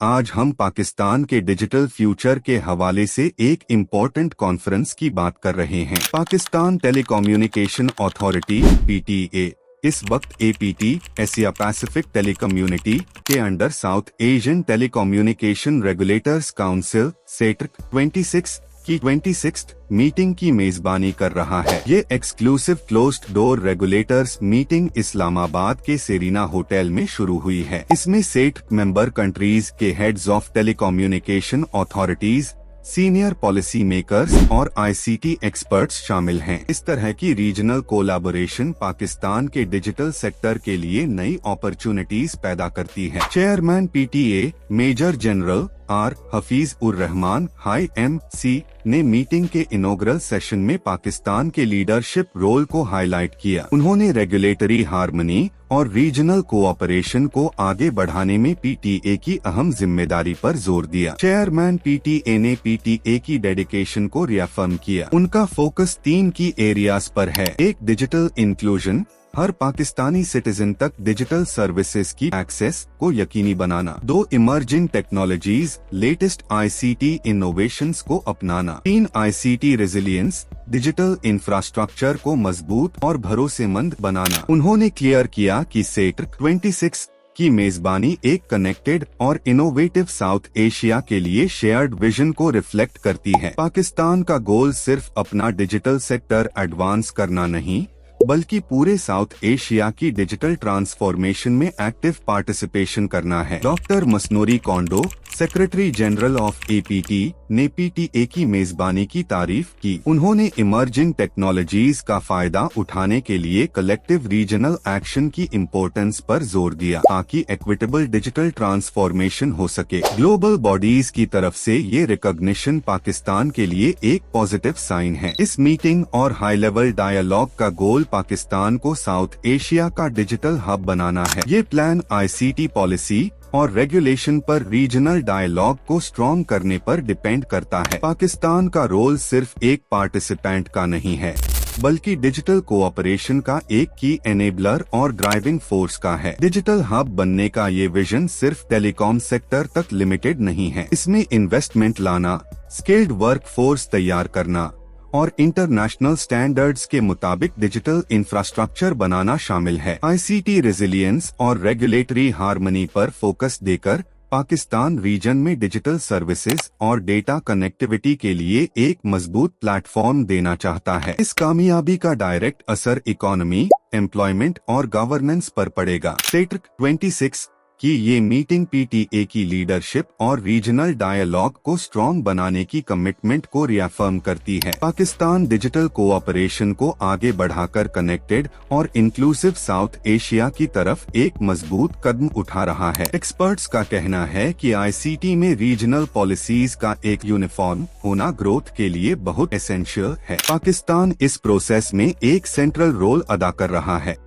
आज हम पाकिस्तान के डिजिटल फ्यूचर के हवाले से एक इम्पोर्टेंट कॉन्फ्रेंस की बात कर रहे हैं। पाकिस्तान टेलीकम्युनिकेशन अथॉरिटी (PTA) इस वक्त APT एशिया पैसिफिक टेलीकम्युनिटी के under south Asian telecommunication regulators council (SETRC) 26 की 26th मीटिंग की मेजबानी कर रहा है। ये exclusive closed door regulators meeting Islamabad के सेरीना होटल में शुरू हुई है। इसमें SETRC मेंबर कंट्रीज के heads of telecommunication authorities, senior policy makers और ICT एक्सपर्ट्स शामिल हैं। इस तरह की रीजनल कोलैबोरेशन पाकिस्तान के डिजिटल सेक्टर के लिए नई अपॉर्चुनिटीज पैदा करती है। Chairman PTA major general R. Hafeez ur Rehman (HIMC) ने मीटिंग के इनॉग्रल सेशन में पाकिस्तान के लीडरशिप रोल को हाईलाइट किया। उन्होंने रेगुलेटरी हार्मनी और रीजनल कोऑपरेशन को आगे बढ़ाने में PTA की अहम जिम्मेदारी पर जोर दिया। चेयरमैन PTA ने PTA की डेडिकेशन को रिअफर्म किया। उनका फोकस 3 की एरियाज पर है। एक, डिजिटल इंक्लूजन, हर पाकिस्तानी सिटीजन तक डिजिटल सर्विसेज की एक्सेस को यकीनी बनाना। 2, emerging technologies, latest ICT innovations को अपनाना। 3, ICT रेजिलियंस, डिजिटल इंफ्रास्ट्रक्चर को मजबूत और भरोसेमंद बनाना। उन्होंने क्लियर किया कि SETRC 26 की मेजबानी एक कनेक्टेड और इनोवेटिव साउथ एशिया के लिए शेयर्ड विजन को रिफ्लेक्ट करती है। पाकिस्तान का गोल सिर्फ अपना डिजिटल सेक्टर एडवांस करना नहीं, बल्कि पूरे साउथ एशिया की डिजिटल ट्रांसफॉर्मेशन में एक्टिव पार्टिसिपेशन करना है। Doctor Masanori Kondo, secretary general of APT, ने PTA की मेजबानी की तारीफ की। उन्होंने इमर्जिंग टेक्नोलॉजीज का फायदा उठाने के लिए कलेक्टिव रीजनल एक्शन की इम्पोर्टेंस पर जोर दिया ताकि इक्विटेबल डिजिटल ट्रांसफॉर्मेशन हो सके। ग्लोबल बॉडीज की तरफ से ये रिकॉग्निशन पाकिस्तान के लिए एक पॉजिटिव साइन है। इस मीटिंग और हाई लेवल डायलॉग का गोल पाकिस्तान को साउथ एशिया का डिजिटल हब बनाना है। ये प्लान ICT पॉलिसी और रेगुलेशन पर रीजनल डायलॉग को स्ट्रॉन्ग करने पर डिपेंड करता है। पाकिस्तान का रोल सिर्फ एक पार्टिसिपेंट का नहीं है, बल्कि डिजिटल कोऑपरेशन का एक की एनेबलर और ड्राइविंग फोर्स का है। डिजिटल हब बनने का ये विजन सिर्फ टेलीकॉम सेक्टर तक लिमिटेड नहीं है। इसमें इन्वेस्टमेंट लाना, स्किल्ड वर्क फोर्स तैयार करना और इंटरनेशनल स्टैंडर्ड्स के मुताबिक डिजिटल इंफ्रास्ट्रक्चर बनाना शामिल है। ICT रेजिलियंस और रेगुलेटरी हार्मनी पर फोकस देकर पाकिस्तान रीजन में डिजिटल सर्विसेज और डेटा कनेक्टिविटी के लिए एक मजबूत प्लेटफॉर्म देना चाहता है। इस कामयाबी का डायरेक्ट असर इकोनॉमी, एम्प्लॉयमेंट और गवर्नेंस पर पड़ेगा। SETRC 26 कि ये मीटिंग PTA की लीडरशिप और रीजनल डायलॉग को स्ट्रॉन्ग बनाने की कमिटमेंट को रिअफर्म करती है। पाकिस्तान डिजिटल कोऑपरेशन को आगे बढ़ाकर कनेक्टेड और इंक्लूसिव साउथ एशिया की तरफ एक मजबूत कदम उठा रहा है। एक्सपर्ट्स का कहना है कि ICT में रीजनल पॉलिसीज का एक यूनिफॉर्म होना ग्रोथ के लिए बहुत एसेंशियल है। पाकिस्तान इस प्रोसेस में एक सेंट्रल रोल अदा कर रहा है।